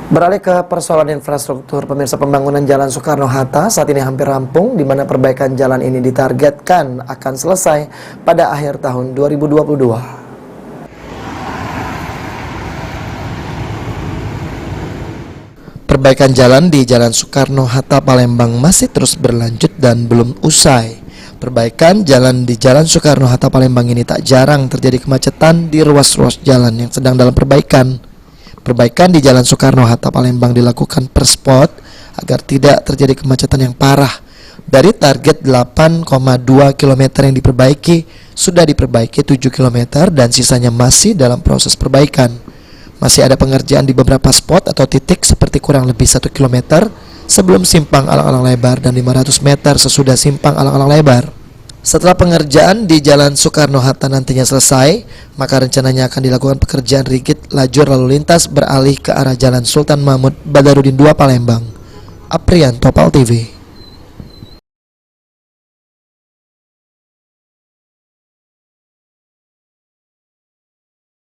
Beralih ke persoalan infrastruktur, pemirsa, pembangunan Jalan Soekarno-Hatta saat ini hampir rampung, di mana perbaikan jalan ini ditargetkan akan selesai pada akhir tahun 2022. Perbaikan jalan di Jalan Soekarno-Hatta Palembang masih terus berlanjut dan belum usai. Perbaikan jalan di Jalan Soekarno-Hatta Palembang ini tak jarang terjadi kemacetan di ruas-ruas jalan yang sedang dalam perbaikan. Perbaikan di Jalan Soekarno-Hatta Palembang dilakukan per spot agar tidak terjadi kemacetan yang parah. Dari target 8,2 km yang diperbaiki, sudah diperbaiki 7 km dan sisanya masih dalam proses perbaikan. Masih ada pengerjaan di beberapa spot atau titik seperti kurang lebih 1 km sebelum simpang alang-alang lebar dan 500 meter sesudah simpang alang-alang lebar. Setelah pengerjaan di Jalan Soekarno-Hatta nantinya selesai, maka rencananya akan dilakukan pekerjaan rigid lajur lalu lintas beralih ke arah Jalan Sultan Mahmud Badarudin II Palembang. Aprian, Topal TV.